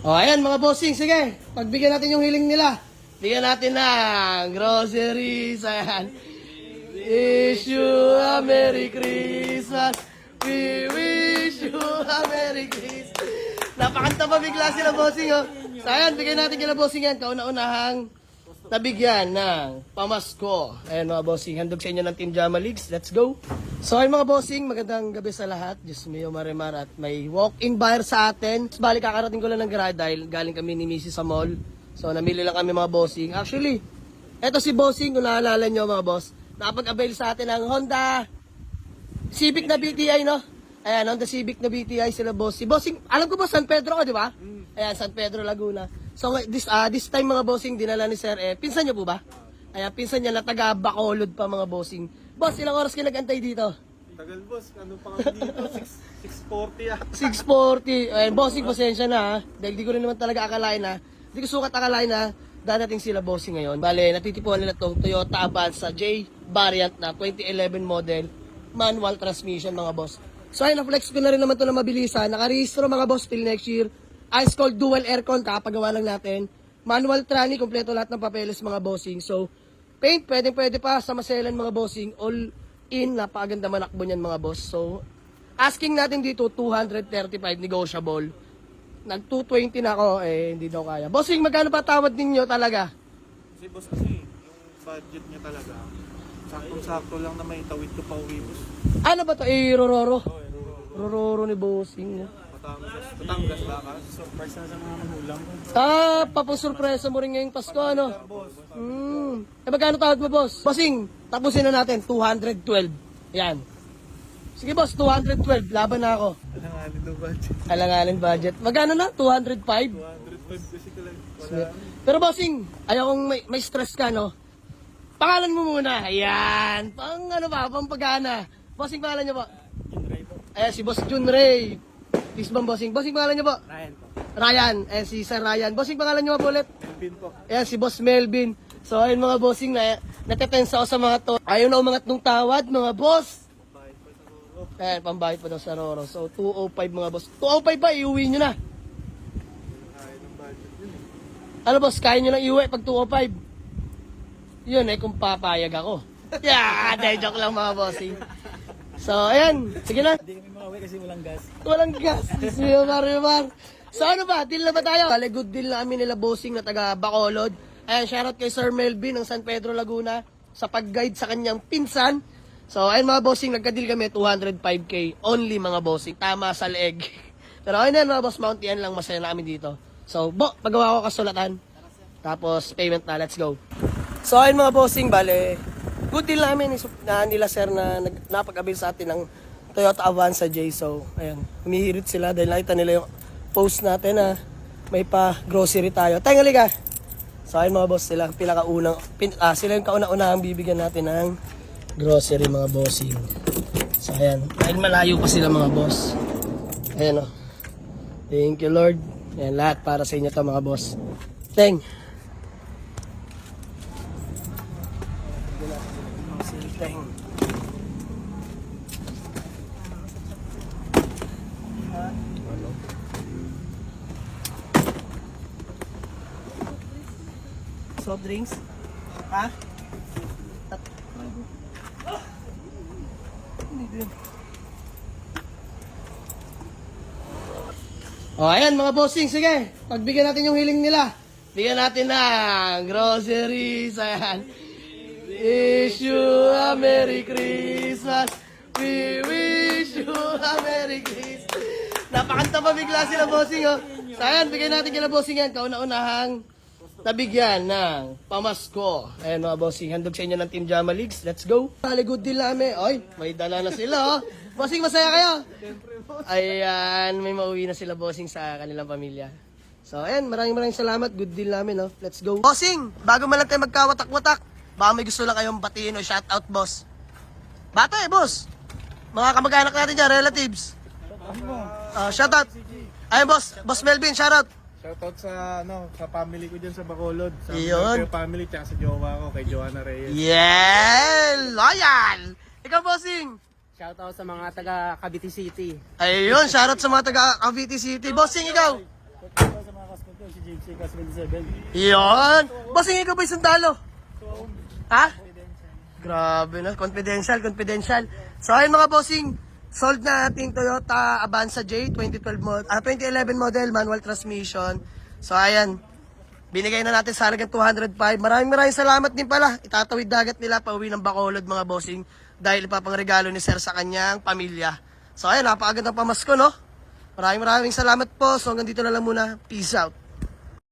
O, ayan mga bossing, sige. Pagbigyan natin yung hiling nila. Bigyan natin ng groceries. Ayan. Wish you a Merry Christmas. We wish you a Merry Christmas. Napakanta pa bigla sila bossing, oh. So, ayan, bigyan natin kila bossing yan. Kauna-unahang nabigyan ng pamasko. Ayan mga bossing, handog sa inyo ng Team Jama Leagues. Let's go. So ay mga bossing, magandang gabi sa lahat. Diyos mio marimar at may walk-in buyer sa atin. Bali kakarating ko lang ng garage dahil galing kami ni Mrs. sa mall. So namili lang kami mga bossing. Actually, eto si bossing, kung naalala nyo mga boss, nakapag-avail sa atin ng Honda Civic na BTI, no? Ayan, Honda Civic na BTI sila boss. Si bossing, alam ko ba San Pedro ko, di ba? Ayan, San Pedro, Laguna. So this time mga bossing, dinala ni Sir, pinsan niyo po ba? Ayan, pinsan niya na taga Bacolod pa mga bossing. Boss, ilang oras ka nag-antay dito? Tagal boss, ano pa kami dito? 6:40 ah. 6:40. Ayan, bossing, pasensya na ha. Dahil di ko rin naman talaga akalain ha. Di ko sukat akalain na dadating sila bossing ngayon. Bale, natitipuan nila itong Toyota Avanza J variant na 2011 model. Manual transmission mga boss. So ayun, na-flex ko na rin naman ito na mabilisan. Nakarehistro mga boss till next year. Ice cold dual aircon, kakapagawa lang natin. Manual tranny, kompleto lahat ng papeles mga bossing. So, paint, pwede pa sa maselan mga bossing. All in, napakaganda manakbo niyan mga boss. So, asking natin dito, 235 negotiable. Nag 220 na ako, hindi daw kaya. Bossing, magkano pa tawad ninyo talaga? Kasi boss kasi, yung budget niya talaga, saktong-sakto lang na may tawid ko pa uwi boss. Ano ba to? Rororo? Rororo ni bossing. Batangas ba ka? Surprise na sa mga magulang ko. Papasurpresa mo rin ngayong Pasko, ano? Magkano tawad mo, boss? Bossing, tapusin na natin, 212. Yan. Sige, boss, 212. Laban na ako. Alanganin ng budget. Alanganin budget. Magkano na? 205? 205 kasi ko lang. Wala. Pero bossing, ayaw kong may stress ka, no? Pangalan mo muna. Ayan. Pang ano ba? Pang pagana. Bossing, pangalan niyo po? Ayan, si Boss Jun Ray. Peace bomb, bossing. Bossing, pangalan niyo po? Ryan po. Ryan. Ayan, si Sir Ryan. Bossing, pangalan niyo po ulit? Melvin po. Ayan, si Boss Melvin. So, ayun mga bossing, natetensa ako sa mga to. Ayaw na umangat nung tawad, mga boss. Bayad pa sa Roro. Ayan, pambayad pa daw sa Roro. So, 205 mga boss. 205 ba? Iuwi nyo na. Kaya ng budget yun Ano boss, kaya nyo lang iuwi pag 205. Yun kung papayag ako. Yeah, dahil joke lang mga bossing. So, ayan. Sige na. Hindi kami makauwi kasi walang gas. Walang gas. Mar. So, ano ba? Deal na ba tayo? Bale, good deal na kami nila bossing na taga Bacolod. Ayan, shoutout kay Sir Melvin ng San Pedro, Laguna sa pag-guide sa kanyang pinsan. So, ayun mga bossing, nagka-deal kami 205k only mga bossing. Tama sa leeg. Pero ayun na mga boss, Mountain lang, masaya na kami dito. So, pagawa ko kasulatan. Tapos, payment na, let's go. So, ayun mga bossing, bale, good deal namin na nila sir na napag-avail sa atin ng Toyota Avanza J. So, ayun, humihirit sila dahil nakita nila yung post natin na may pa grocery tayo. Tayo nga. So ayun mga boss, sila sila yung kauna-unahang bibigyan natin ng grocery mga bossing. So ayan, dahil malayo pa sila mga boss. Ayan o. Thank you Lord. Ayan, lahat para sa inyo to mga boss. Teng. Teng. Soft drinks? Ha? Oh, ayan mga bossing, sige. Pagbigyan natin yung hiling nila. Bigyan natin ng groceries. Ayan. Wish you a Merry Christmas. We wish you a Merry Christmas. Napakanta pa bigla sila bossing, oh. So, ayan, bigyan natin kila bossing yan. Kauna-unahang nabigyan ng pamasko. Ayan mga bossing, handog sa inyo ng Team Jama Leagues. Let's go. Good deal namin. Oy, may dala na sila, oh. Bossing, masaya kayo? Ayan, may mauwi na sila bossing sa kanilang pamilya. So, ayan, maraming salamat. Good deal namin, oh. Let's go. Bossing, bago man lang tayo magkawatak-watak, baka may gusto lang kayong batiin o shoutout, boss. Bata boss. Mga kamag-anak natin dyan, relatives. Shoutout. Ayun, Boss Melvin, shoutout. Shoutout sa family ko dyan sa Bacolod. Sa Iyon. mga family, tsaka sa jowa ko, kay Joanna Reyes. Yeah! Loyal! Ikaw, bossing. Shoutout sa mga taga Cavite City. Ayun, shoutout sa mga taga Cavite City. Bossing, ikaw. Shoutout sa mga kakas ko to, si JC Kas 27. Yun! Bossing, ikaw ba yung sundalo? Ha? Grabe na. Confidential, confidential. So, ayun mga bossing. Sold na ating Toyota Avanza J 2011 model, manual transmission. So, ayan. Binigay na natin sa halagang 205. Maraming salamat din pala. Itatawid dagat nila pauwi ng Bacolod mga bossing. Dahil ipapangregalo ni Sir sa kanyang pamilya. So, ayan. Napakagandang pamasko, no? Maraming salamat po. So, hanggang dito na lang muna. Peace out.